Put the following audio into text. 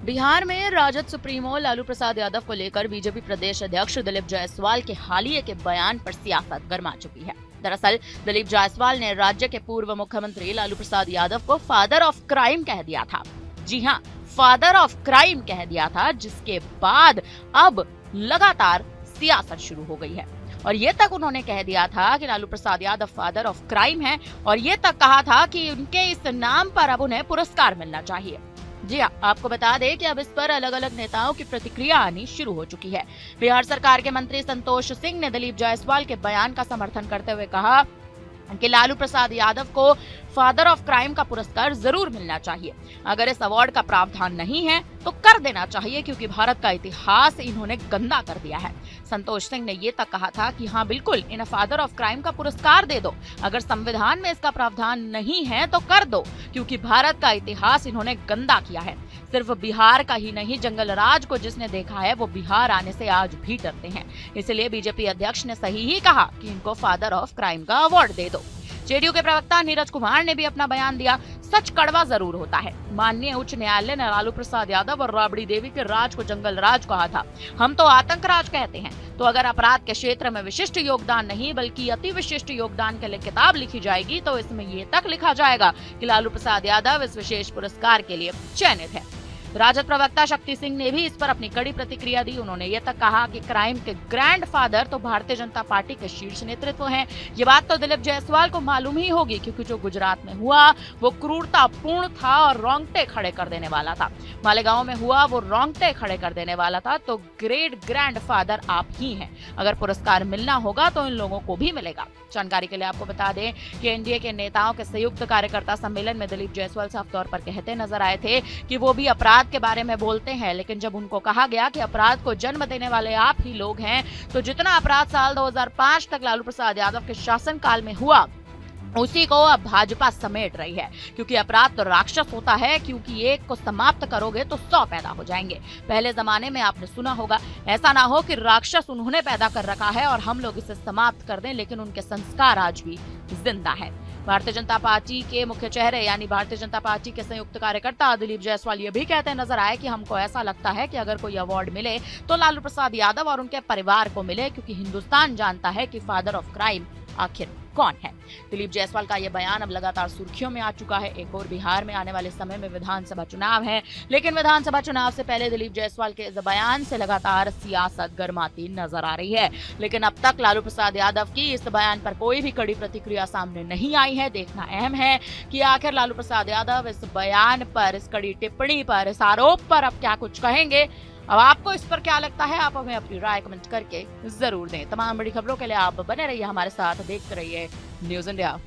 बिहार में राजद सुप्रीमो लालू प्रसाद यादव को लेकर बीजेपी प्रदेश अध्यक्ष दिलीप जायसवाल के हालिया के बयान पर सियासत गर्मा चुकी है। दरअसल दिलीप जायसवाल ने राज्य के पूर्व मुख्यमंत्री लालू प्रसाद यादव को फादर ऑफ क्राइम कह दिया था। जी हां, फादर ऑफ क्राइम कह दिया था, जिसके बाद अब लगातार सियासत शुरू हो गई है। और ये तक उन्होंने कह दिया था कि Lalu Prasad Yadav father of crime है, और ये तक कहा था कि उनके इस नाम पर अब उन्हें पुरस्कार मिलना चाहिए। जी हाँ, आपको बता दें कि अब इस पर अलग अलग नेताओं की प्रतिक्रिया आनी शुरू हो चुकी है। बिहार सरकार के मंत्री संतोष सिंह ने दिलीप जायसवाल के बयान का समर्थन करते हुए कहा कि लालू प्रसाद यादव को फादर ऑफ क्राइम का पुरस्कार जरूर मिलना चाहिए। अगर इस अवार्ड का प्रावधान नहीं है तो कर देना चाहिए, क्योंकि भारत का इतिहास इन्होंने गंदा कर दिया है। संतोष सिंह ने ये तक कहा था कि हाँ बिल्कुल, इन्हें फादर ऑफ क्राइम का पुरस्कार दे दो। अगर संविधान में इसका प्रावधान नहीं है तो कर दो, क्योंकि भारत का इतिहास इन्होंने गंदा किया है। सिर्फ बिहार का ही नहीं, जंगल राज को जिसने देखा है वो बिहार आने से आज भी डरते हैं। इसलिए बीजेपी अध्यक्ष ने सही ही कहा कि इनको फादर ऑफ क्राइम का अवार्ड दे दो। जेडीयू के प्रवक्ता नीरज कुमार ने भी अपना बयान दिया। सच कड़वा जरूर होता है। माननीय उच्च न्यायालय ने लालू प्रसाद यादव और राबड़ी देवी के राज को जंगल राज कहा था। हम तो आतंक राज कहते हैं। तो अगर अपराध के क्षेत्र में विशिष्ट योगदान नहीं बल्कि अति विशिष्ट योगदान के लिए किताब लिखी जाएगी तो इसमें ये तक लिखा जाएगा कि लालू प्रसाद यादव इस विशेष पुरस्कार के लिए चयनित है। राजद प्रवक्ता शक्ति सिंह ने भी इस पर अपनी कड़ी प्रतिक्रिया दी। उन्होंने ये तक कहा कि क्राइम के ग्रैंडफादर तो भारतीय जनता पार्टी के शीर्ष नेतृत्व हैं। ये बात तो दिलीप जायसवाल को मालूम ही होगी, क्योंकि जो गुजरात में हुआ वो क्रूरतापूर्ण था और रोंगटे खड़े कर देने वाला था। मालेगांव में हुआ वो रोंगटे खड़े कर देने वाला था। तो ग्रेट ग्रैंडफादर आप ही हैं। अगर पुरस्कार मिलना होगा तो इन लोगों को भी मिलेगा। जानकारी के लिए आपको बता दें कि एनडीए के नेताओं के संयुक्त कार्यकर्ता सम्मेलन में दिलीप जायसवाल साफ तौर पर कहते नजर आए थे कि वो भी अपराध के बारे में बोलते हैं, लेकिन जब उनको कहा गया कि अपराध को जन्म देने वाले आप ही लोग हैं, तो जितना अपराध साल 2005 तक लालू प्रसाद यादव के शासनकाल में हुआ उसी को अब भाजपा समेट रही है। क्योंकि अपराध तो राक्षस होता है, क्योंकि एक को समाप्त करोगे तो 100 पैदा हो जाएंगे। पहले जमाने में आपने सुना होगा, ऐसा ना हो कि राक्षस उन्होंने पैदा कर रखा है और हम लोग इसे समाप्त कर दें, लेकिन उनके संस्कार आज भी जिंदा है। भारतीय जनता पार्टी के मुख्य चेहरे यानी भारतीय जनता पार्टी के संयुक्त कार्यकर्ता दिलीप जायसवाल ये भी कहते नजर आए कि हमको ऐसा लगता है कि अगर कोई अवार्ड मिले तो लालू प्रसाद यादव और उनके परिवार को मिले, क्योंकि हिंदुस्तान जानता है कि फादर ऑफ क्राइम आखिर कौन है। दिलीप जायसवाल का यह बयान अब लगातार सुर्खियों में आ चुका है। एक और बिहार में आने वाले समय में विधानसभा चुनाव है, लेकिन विधानसभा चुनाव से पहले दिलीप जायसवाल के इस बयान से लगातार सियासत गर्माती नजर आ रही है। लेकिन अब तक लालू प्रसाद यादव की इस बयान पर कोई भी कड़ी प्रतिक्रिया सामने नहीं आई है। देखना अहम है कि आखिर लालू प्रसाद यादव इस बयान पर, इस कड़ी टिप्पणी पर, इस आरोप पर अब क्या कुछ कहेंगे। अब आपको इस पर क्या लगता है, आप हमें अपनी राय कमेंट करके जरूर दें। तमाम बड़ी खबरों के लिए आप बने रहिए हमारे साथ, देखते रहिए न्यूज़ इंडिया।